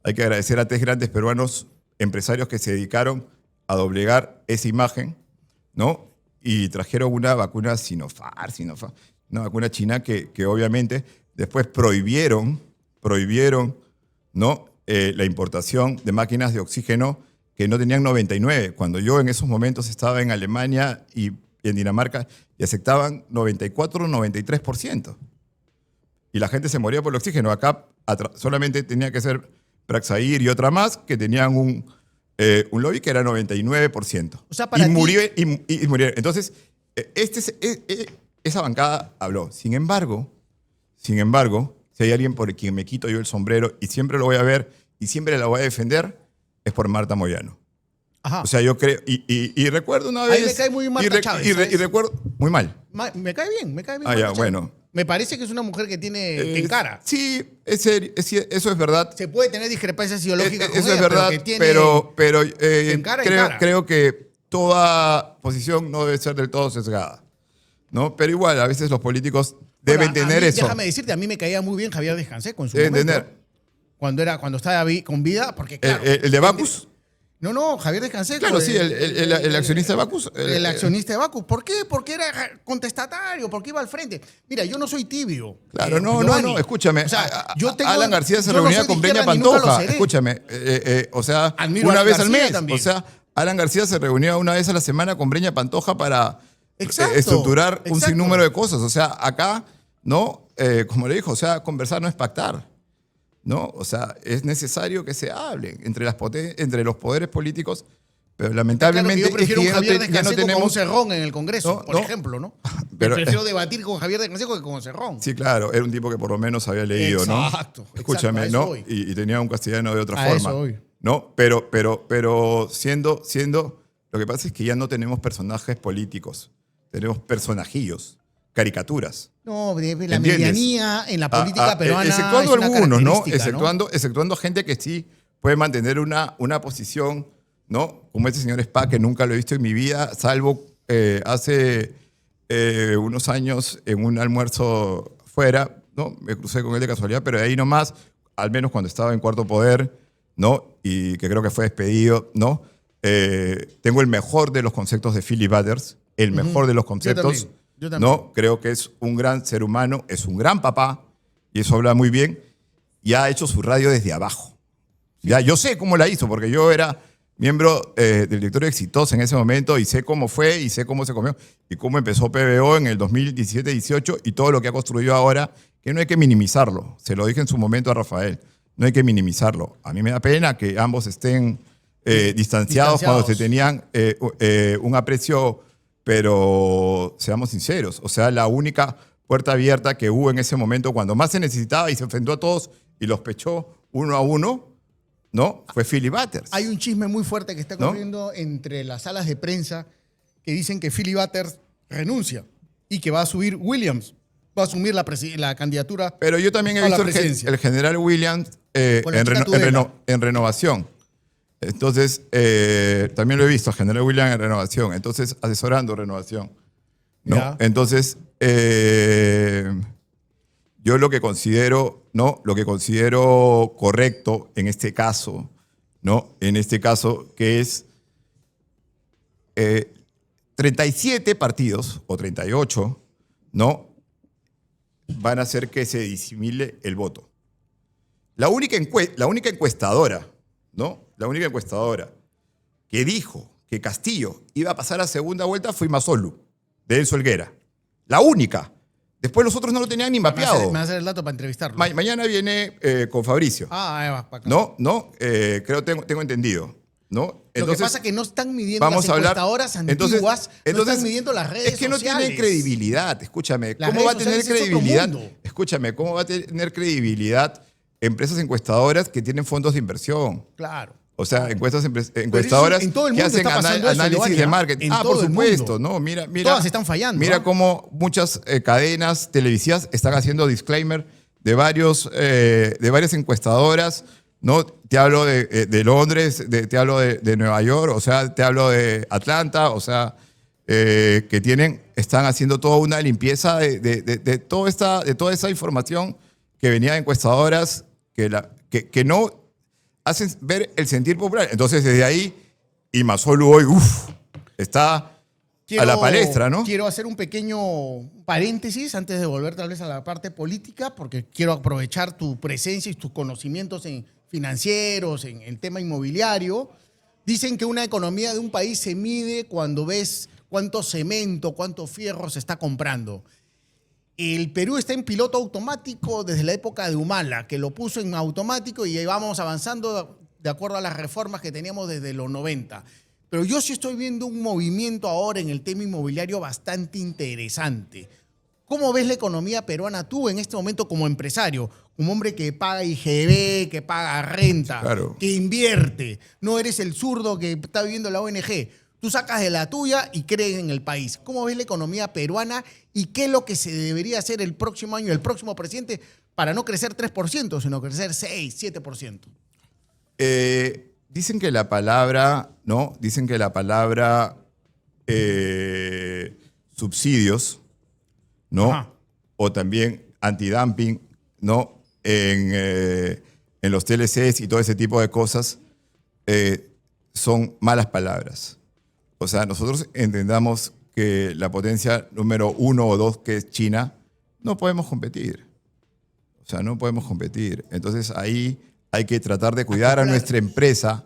Hay que agradecer a 3 grandes peruanos empresarios que se dedicaron a doblegar esa imagen, ¿no? Y trajeron una vacuna Sinopharm, una vacuna china que obviamente después prohibieron, ¿no? La importación de máquinas de oxígeno que no tenían 99, cuando yo en esos momentos estaba en Alemania y en Dinamarca y aceptaban 94, 93%. Y la gente se moría por el oxígeno. Acá solamente tenía que ser Praxair y otra más que tenían un lobby que era 99%. O sea, para y ti- murieron. Entonces, esa bancada habló. Sin embargo, si hay alguien por quien me quito yo el sombrero y siempre lo voy a ver y siempre la voy a defender, es por Marta Moyano. Ajá. O sea, yo creo, y recuerdo una vez... Ahí me cae muy bien Marta Chávez, ¿sabes? y recuerdo, muy mal. Me cae bien. Ah, Marta ya, Chávez. bueno. Me parece que es una mujer que tiene cara. Sí, eso es verdad. Se puede tener discrepancias ideológicas con Eso ella, es verdad, pero que tiene... pero en cara. creo que toda posición no debe ser del todo sesgada, ¿no? Pero igual, a veces los políticos deben Bueno, a tener mí, eso. Déjame decirte, a mí me caía muy bien Javier Descanseco en su Deben momento. tener. Cuando estaba con vida, porque claro... ¿El de Bacus? No, Javier Descanseco. Claro, sí, el accionista de Bacus. El accionista de Bacus. ¿Por qué? Porque era contestatario, porque iba al frente. Mira, yo no soy tibio. Claro, Giovanni. escúchame. O sea, Alan García se yo no reunía soy de con Breña izquierda ni nunca lo Pantoja. seré. Escúchame. O sea, Admiro una a vez al García mes. también. O sea, Alan García se reunía una vez a la semana con Breña Pantoja para Exacto, estructurar un exacto. sinnúmero de cosas. O sea, acá, ¿no? Como le dijo, o sea, conversar no es pactar. ¿No? O sea, es necesario que se hable entre los poderes políticos, pero lamentablemente Claro que yo prefiero un Javier ya no Descanseco con un tenemos... Cerrón en el Congreso, No, por no. ejemplo, ¿no? Pero- Prefiero debatir con Javier Descanseco que con Cerrón. Sí, claro, era un tipo que por lo menos había leído, Exacto, ¿no? Escúchame, exacto, a eso ¿no? voy. Y tenía un castellano de otra A forma. eso voy. ¿No? Pero siendo, lo que pasa es que ya no tenemos personajes políticos, tenemos personajillos, caricaturas. No, la ¿Entiendes? medianía en la política peruana exceptuando es una algunos, ¿no? característica, ¿no? Exceptuando gente que sí puede mantener una posición, ¿no? Como este señor Spa, que nunca lo he visto en mi vida, salvo hace unos años en un almuerzo fuera, ¿no? Me crucé con él de casualidad, pero de ahí nomás, al menos cuando estaba en Cuarto Poder, ¿no? Y que creo que fue despedido, ¿no? Tengo el mejor de los conceptos de Philip Butters, el mejor de los conceptos. Yo también. ¿No? Creo que es un gran ser humano, es un gran papá, y eso habla muy bien, y ha hecho su radio desde abajo. Ya, yo sé cómo la hizo, porque yo era miembro del directorio Exitosa en ese momento, y sé cómo fue, y sé cómo se comió, y cómo empezó PBO en el 2017-18, y todo lo que ha construido ahora, que no hay que minimizarlo. Se lo dije en su momento a Rafael, no hay que minimizarlo. A mí me da pena que ambos estén distanciados cuando se tenían un aprecio, pero seamos sinceros, o sea, la única puerta abierta que hubo en ese momento cuando más se necesitaba y se enfrentó a todos y los pechó uno a uno, ¿no? Fue Philip Butters. Hay un chisme muy fuerte que está ¿No? corriendo entre las salas de prensa que dicen que Philip Butters renuncia y que va a subir Williams, va a asumir la candidatura. Pero yo también he a la visto presidencia. el general Williams Con la chica Tudela. en renovación. Entonces, también lo he visto, general Williams en renovación. Entonces, asesorando renovación. ¿no? Ya. Entonces, yo lo que considero, ¿no? Lo que considero correcto en este caso, ¿no? En este caso, que es 37 partidos o 38, ¿no? Van a hacer que se disimile el voto. La única encuestadora, ¿no? La única encuestadora que dijo que Castillo iba a pasar a segunda vuelta fue Masolu, de Enzo Helguera. La única. Después los otros no lo tenían ni mapeado. Me va a hacer el dato para entrevistarlo. Mañana viene con Fabricio. Ahí va, para acá. ¿No? Creo, tengo entendido. ¿No? Lo que pasa es que no están midiendo vamos las a hablar. encuestadoras antiguas, no están midiendo las redes Es que no sociales. tiene credibilidad, escúchame. Las ¿Cómo va a redes tener sociales es otro credibilidad? mundo. Escúchame, ¿cómo va a tener credibilidad empresas encuestadoras que tienen fondos de inversión. Claro. O sea, encuestadoras en todo el que mundo hacen está pasando eso, análisis Giovanni, de ¿ah? marketing. En Por todo el supuesto, mundo. ¿no? Mira, Todas están fallando. Mira ¿ah? cómo muchas cadenas televisivas están haciendo disclaimer de varias encuestadoras, ¿no? Te hablo de Londres, te hablo de Nueva York, o sea, te hablo de Atlanta, o sea, están haciendo toda una limpieza de toda esa información que venía de encuestadoras que no hacen ver el sentir popular. Entonces, desde ahí, Imasolu hoy, está a la palestra, ¿no? Quiero hacer un pequeño paréntesis antes de volver tal vez a la parte política, porque quiero aprovechar tu presencia y tus conocimientos financieros, en el tema inmobiliario. Dicen que una economía de un país se mide cuando ves cuánto cemento, cuánto fierro se está comprando. El Perú está en piloto automático desde la época de Humala, que lo puso en automático y ahí vamos avanzando de acuerdo a las reformas que teníamos desde los 90. Pero yo sí estoy viendo un movimiento ahora en el tema inmobiliario bastante interesante. ¿Cómo ves la economía peruana tú en este momento como empresario? Un hombre que paga IGB, que paga renta, Claro. que invierte. No eres el zurdo que está viviendo la ONG. Tú sacas de la tuya y crees en el país. ¿Cómo ves la economía peruana y qué es lo que se debería hacer el próximo año, el próximo presidente, para no crecer 3%, sino crecer 6, 7%? Dicen que la palabra, ¿no? Dicen que la palabra subsidios, ¿no? Ajá. O también antidumping, ¿no? En los TLCs y todo ese tipo de cosas son malas palabras. O sea, nosotros entendamos que la potencia número 1 o 2, que es China, no podemos competir. O sea, no podemos competir. Entonces ahí hay que tratar de cuidar a nuestra empresa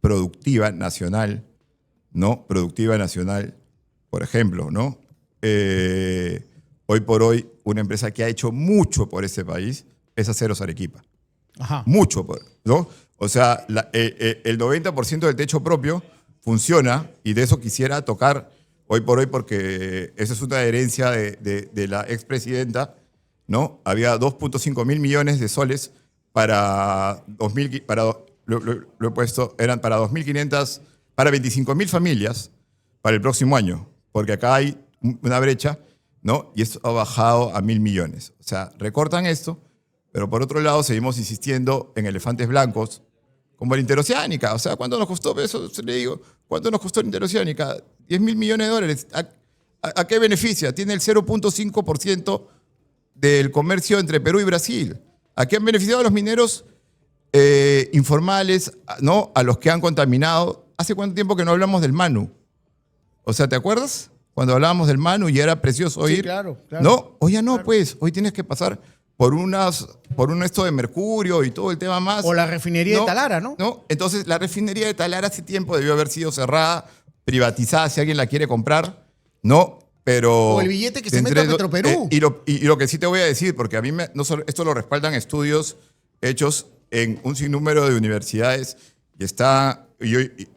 productiva nacional, ¿no? Productiva nacional, por ejemplo, ¿no? Hoy por hoy, una empresa que ha hecho mucho por este país es Aceros Arequipa. Ajá. Mucho, ¿no? O sea, el 90% del techo propio funciona y de eso quisiera tocar hoy por hoy porque esa es una herencia de la expresidenta, ¿no? Había 2.5 mil millones de soles para 2000, lo he puesto, eran para 2.500, para 25.000 familias para el próximo año, porque acá hay una brecha, ¿no? Y esto ha bajado a 1.000 millones. O sea, recortan esto, pero por otro lado seguimos insistiendo en elefantes blancos, como la Interoceánica. O sea, ¿cuánto nos costó? Eso le digo, ¿cuánto nos costó la Interoceánica? 10.000 millones de dólares. ¿A qué beneficia? Tiene el 0.5% del comercio entre Perú y Brasil. ¿A qué han beneficiado a los mineros informales, ¿no? A los que han contaminado. ¿Hace cuánto tiempo que no hablamos del Manu? O sea, ¿te acuerdas? Cuando hablábamos del Manu y era precioso oír. Sí, claro. No, hoy ya no, Claro. pues. Hoy tienes que pasar por un esto de mercurio y todo el tema más. O la refinería de Talara, ¿no? No, entonces la refinería de Talara hace tiempo debió haber sido cerrada, privatizada si alguien la quiere comprar, ¿no? Pero O el billete que se mete a Petroperú. y lo que sí te voy a decir, porque a mí esto lo respaldan estudios hechos en un sinnúmero de universidades y está,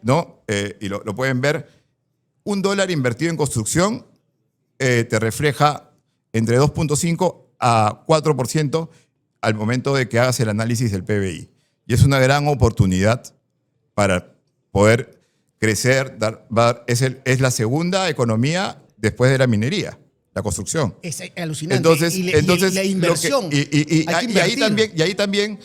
¿no? Y lo pueden ver, $1 invertido en construcción te refleja entre 2.5 a 4% al momento de que hagas el análisis del PBI. Y es una gran oportunidad para poder crecer, es la segunda economía después de la minería, la construcción. Es alucinante. Entonces, y la inversión. y Hay que ahí también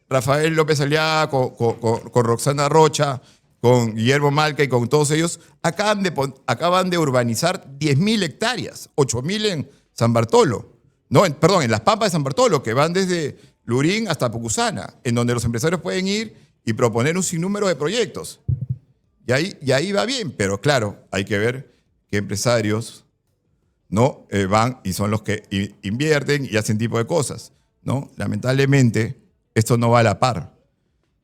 Rafael López Aliaga con Roxana Rocha, con Guillermo Malca y con todos ellos, acaban de urbanizar 10.000 hectáreas, 8.000 en San Bartolo. No, perdón, en las Pampas de San Bartolo, que van desde Lurín hasta Pucusana, en donde los empresarios pueden ir y proponer un sinnúmero de proyectos. Y ahí va bien, pero claro, hay que ver qué empresarios, ¿no? Van y son los que invierten y hacen tipo de cosas, ¿no? Lamentablemente, esto no va a la par.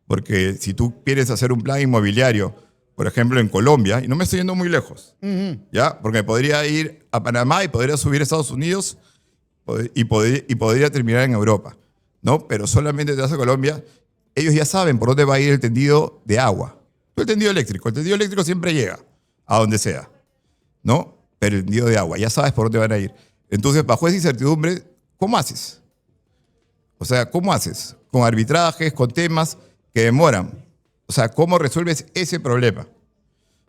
Porque si tú quieres hacer un plan inmobiliario, por ejemplo, en Colombia, y no me estoy yendo muy lejos, ¿ya? Porque podría ir a Panamá y podría subir a Estados Unidos y podría terminar en Europa, ¿no? Pero solamente te vas a Colombia, ellos ya saben por dónde va a ir el tendido de agua. No el tendido eléctrico siempre llega a donde sea, ¿no? Pero el tendido de agua, ya sabes por dónde van a ir. Entonces, bajo esa incertidumbre, ¿cómo haces? O sea, ¿cómo haces? Con arbitrajes, con temas que demoran. O sea, ¿cómo resuelves ese problema?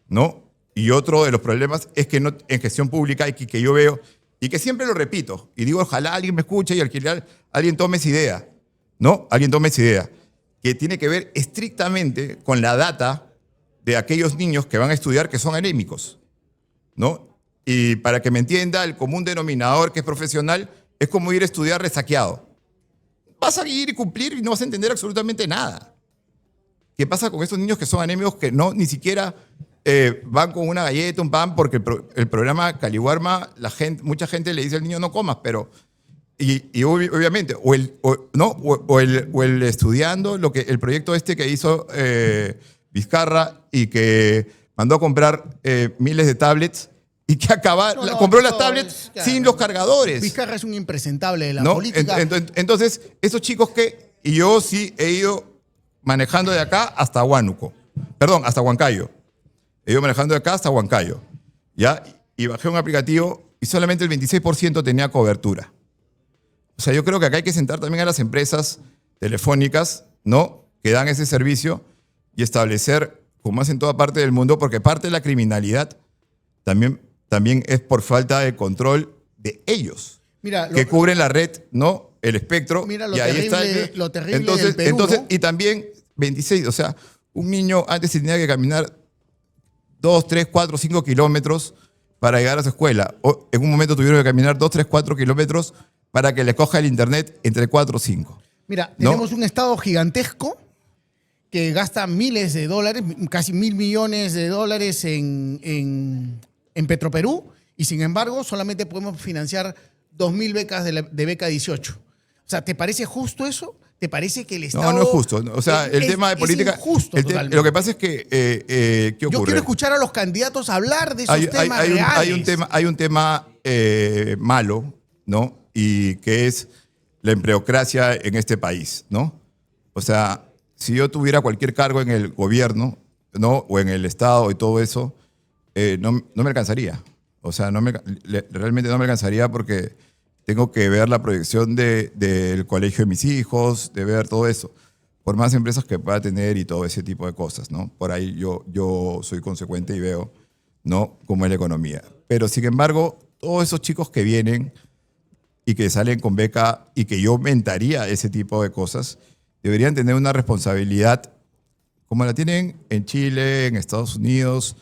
¿No? Y otro de los problemas es que no, en gestión pública, y que yo veo, y que siempre lo repito, y digo, ojalá alguien me escuche y al final alguien tome esa idea, ¿no? Alguien tome esa idea, que tiene que ver estrictamente con la data de aquellos niños que van a estudiar que son anémicos, ¿no? Y para que me entienda, el común denominador que es profesional es como ir a estudiar resaqueado. Vas a ir y cumplir y no vas a entender absolutamente nada. ¿Qué pasa con estos niños que son anémicos que no ni siquiera van con una galleta, un pan? Porque el programa Caliwarma, mucha gente le dice al niño no comas, pero obviamente, o el estudiando, el proyecto este que hizo Vizcarra y que mandó a comprar miles de tablets y que compró las tablets sin los cargadores. Vizcarra es un impresentable de la ¿No? política. Entonces, esos chicos y yo sí he ido manejando de acá hasta Huánuco. Perdón, hasta Huancayo. He ido manejando de acá hasta Huancayo. ¿Ya? Y bajé un aplicativo y solamente el 26% tenía cobertura. O sea, yo creo que acá hay que sentar también a las empresas telefónicas, ¿no?, que dan ese servicio y establecer, como hacen en toda parte del mundo, porque parte de la criminalidad también es por falta de control de ellos, Mira, que cubren la red, ¿no?, el espectro. Mira y ahí lo terrible entonces, del Perú, ¿no? y también 26, o sea, un niño antes tenía que caminar 2, 3, 4, 5 kilómetros para llegar a su escuela. O en un momento tuvieron que caminar 2, 3, 4 kilómetros para que le coja el internet entre 4 o 5. Mira, ¿no? tenemos un Estado gigantesco que gasta miles de dólares, casi $1.000 millones en Petroperú, y sin embargo solamente podemos financiar 2.000 becas de beca 18. O sea, ¿te parece justo eso? ¿Te parece que el Estado... No, no es justo. O sea, el tema de política... Es injusto, totalmente. Lo que pasa es que... ¿qué ocurre? Yo quiero escuchar a los candidatos hablar de esos temas reales. Hay un tema malo, ¿no? Y que es la empleocracia en este país, ¿no? O sea, si yo tuviera cualquier cargo en el gobierno, ¿no?, o en el Estado y todo eso, no me alcanzaría. O sea, realmente no me alcanzaría porque tengo que ver la proyección del colegio de mis hijos, de ver todo eso. Por más empresas que pueda tener y todo ese tipo de cosas, ¿no? Por ahí yo soy consecuente y veo, ¿no?, cómo es la economía. Pero, sin embargo, todos esos chicos que vienen y que salen con beca y que yo aumentaría ese tipo de cosas, deberían tener una responsabilidad como la tienen en Chile, en Estados Unidos,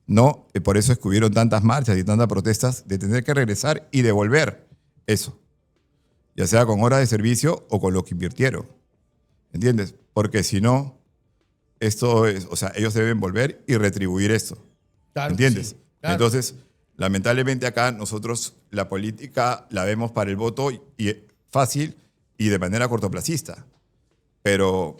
¿no? Y por eso es que hubieron tantas marchas y tantas protestas de tener que regresar y devolver eso, ya sea con horas de servicio o con lo que invirtieron, ¿entiendes? Porque si no, o sea, ellos deben volver y retribuir esto, Claro, ¿entiendes? sí, claro. Entonces, lamentablemente acá nosotros la política la vemos para el voto y fácil y de manera cortoplacista. Pero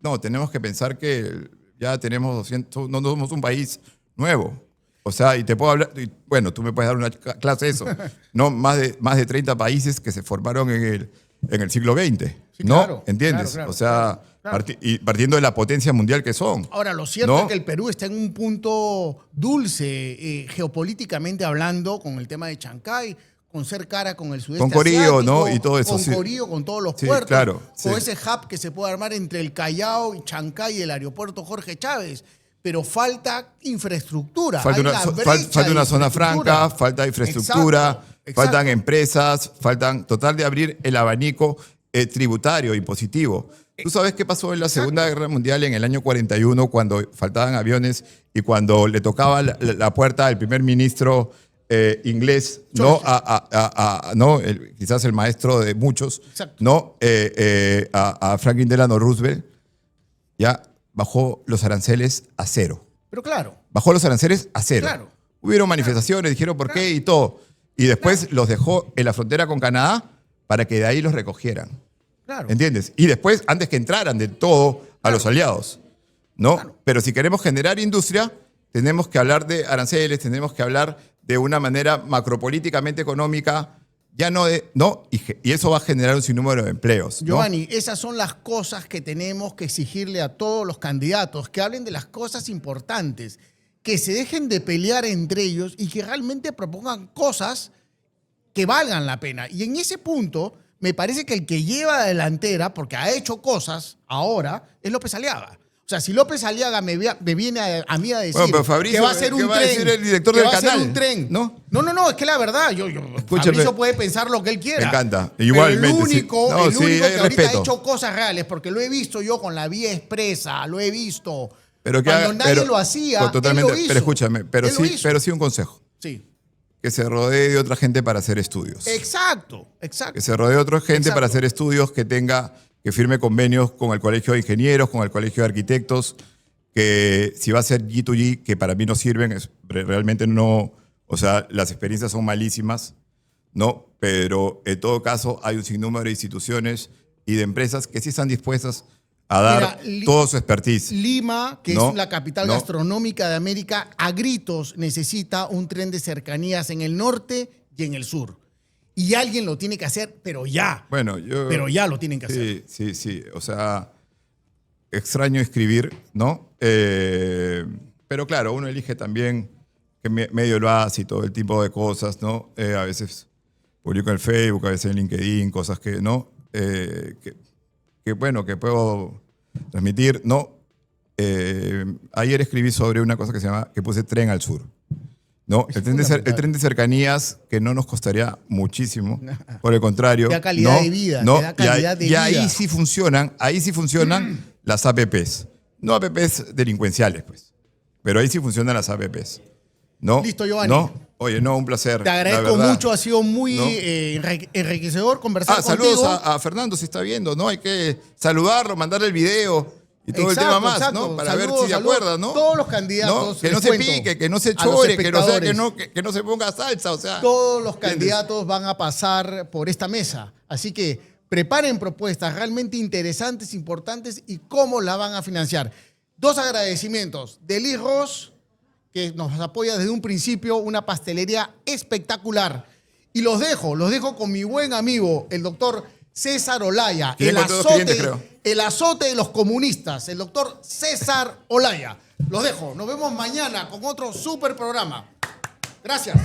no, tenemos que pensar que ya tenemos 200, no somos un país nuevo. O sea, y te puedo hablar, bueno, tú me puedes dar una clase de eso, ¿no? Más de 30 países que se formaron en el siglo XX, Sí, ¿no? claro, ¿Entiendes? claro, o sea, claro. y partiendo de la potencia mundial que son. Ahora, lo cierto ¿no? es que el Perú está en un punto dulce, geopolíticamente hablando, con el tema de Chancay, con ser cara con el sudeste Con Corío, asiático, ¿no? Y todo eso, con sí. Corío, con todos los Sí, puertos, claro, con sí. ese hub que se puede armar entre el Callao y Chancay y el aeropuerto Jorge Chávez. Pero falta infraestructura. Falta Hay una, la fa- brecha falta de una zona infraestructura. franca, falta infraestructura, Exacto. faltan empresas, tratar de abrir el abanico tributario, impositivo. ¿Tú sabes qué pasó en la Segunda Guerra Mundial en el año 41 cuando faltaban aviones y cuando le tocaba la puerta al primer ministro inglés, ¿no? ¿no? Quizás el maestro de muchos, Exacto. ¿no? A Franklin Delano Roosevelt, ya bajó los aranceles a cero. Pero claro, Bajó los aranceles a cero. Claro. Hubieron manifestaciones, dijeron por qué y todo. Y después los dejó en la frontera con Canadá para que de ahí los recogieran. claro. ¿Entiendes? Y después, antes que entraran de todo a los aliados. ¿No? Claro. Pero si queremos generar industria, tenemos que hablar de aranceles, tenemos que hablar de una manera macropolíticamente económica, ya no de. ¿No? Y eso va a generar un sinnúmero de empleos. ¿no? Giovanni, esas son las cosas que tenemos que exigirle a todos los candidatos, que hablen de las cosas importantes, que se dejen de pelear entre ellos y que realmente propongan cosas que valgan la pena. Y en ese punto me parece que el que lleva la delantera, porque ha hecho cosas ahora, es López Aliaga. O sea, si López Aliaga me viene a mí a decir Bueno, pero Fabricio, que va a ser un ¿qué va a tren, decir el director que del va a ser canal? un tren. ¿No? No, es que la verdad, Escúchame. Fabricio puede pensar lo que él quiera. Me encanta. Pero Igualmente, el único, sí. No, el sí, único hay que ahorita respeto. ha hecho cosas reales, porque lo he visto yo con la vía expresa, lo he visto. Pero que Cuando haga- nadie pero- lo hacía, totalmente, él lo hizo. pero escúchame, Él lo hizo. pero sí un consejo. Sí. Que se rodee de otra gente para hacer estudios. Exacto. Que se rodee de otra gente Exacto. para hacer estudios, que firme convenios con el Colegio de Ingenieros, con el Colegio de Arquitectos, que si va a ser G2G, que para mí no sirven, realmente no, o sea, las experiencias son malísimas, ¿no? Pero en todo caso hay un sinnúmero de instituciones y de empresas que sí están dispuestas a dar Mira, todo su expertise. Lima, que No, es la capital no. gastronómica de América, a gritos necesita un tren de cercanías en el norte y en el sur. Y alguien lo tiene que hacer, pero ya. Bueno, yo... Pero ya lo tienen que hacer. Sí. O sea, extraño escribir, ¿no? Pero claro, uno elige también qué medio lo hace y todo el tipo de cosas, ¿no? A veces publico en Facebook, a veces en LinkedIn, cosas que, ¿no? Bueno, que puedo transmitir, ¿no? Ayer escribí sobre una cosa que puse Tren al Sur. ¿No? El tren de cercanías que no nos costaría muchísimo, por el contrario. Te da calidad ¿no? de vida, ¿no? te da calidad de y vida. ahí sí funcionan las APPs. No APPs delincuenciales, pues. Pero ahí sí funcionan las APPs. ¿No? Listo, Giovanni. ¿No? Oye, no, un placer. Te agradezco la verdad. mucho, ha sido muy ¿No? enriquecedor conversar Saludos contigo. a Fernando, si está viendo, ¿no? Hay que saludarlo, mandarle el video y todo Exacto, el tema más, exacto. ¿no? Para Saludos, ver si se saludos. acuerda, ¿no? Todos los candidatos, ¿No? Que les no se cuento, pique, que no se a los chore, que espectadores. no se ponga salsa, o sea. Todos los ¿entiendes? candidatos van a pasar por esta mesa. Así que preparen propuestas realmente interesantes, importantes y cómo la van a financiar. 2 agradecimientos. De Liz Ross, que nos apoya desde un principio, una pastelería espectacular. Y los dejo con mi buen amigo, el doctor César Olaya, Tiene cuántos clientes, creo. el azote de los comunistas, el doctor César Olaya. Los dejo. Nos vemos mañana con otro super programa. Gracias.